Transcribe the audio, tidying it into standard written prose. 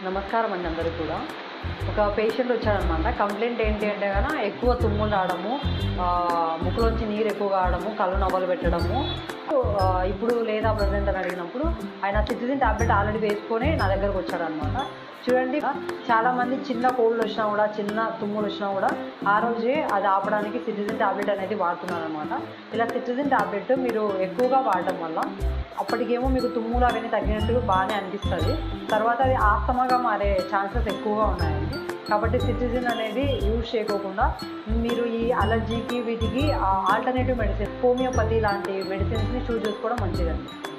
నమస్కారం అండి అందరికి కూడా. ఒక పేషెంట్ వచ్చాడనమాట. కంప్లైంట్ ఏంటి అంటే కనుక ఎక్కువ తుమ్ములు రావడము, ముక్కులోంచి నీరు ఎక్కువ కావడము, కళ్ళు నవ్వలు పెట్టడము. ఇప్పుడు లేదా ప్రెజెంట్ అని అడిగినప్పుడు ఆయన సిట్రిజిన్ టాబ్లెట్ ఆల్రెడీ వేసుకొని నా దగ్గరకు వచ్చాడనమాట. చూడండి, చాలామంది చిన్న కోల్డ్ వచ్చినా కూడా, చిన్న తుమ్ములు వచ్చినా కూడా ఆ రోజే అది ఆపడానికి సిట్రిజిన్ టాబ్లెట్ అనేది వాడుతున్నారనమాట. ఇలా సిట్రిజిన్ టాబ్లెట్ మీరు ఎక్కువగా వాడడం వల్ల అప్పటికేమో మీకు తుమ్ములు అవన్నీ తగ్గినట్టు బాగానే అనిపిస్తుంది. తర్వాత అది ఆస్తమాగా మారే ఛాన్సెస్ ఎక్కువగా ఉన్నాయండి. కాబట్టి సిట్రిజిన్ అనేది యూజ్ చేయకోకుండా మీరు ఈ అలర్జీకి వీటికి ఆల్టర్నేటివ్ మెడిసిన్, హోమియోపతి లాంటి మెడిసిన్స్ని చూస్ చేసుకోవడం మంచిదండి.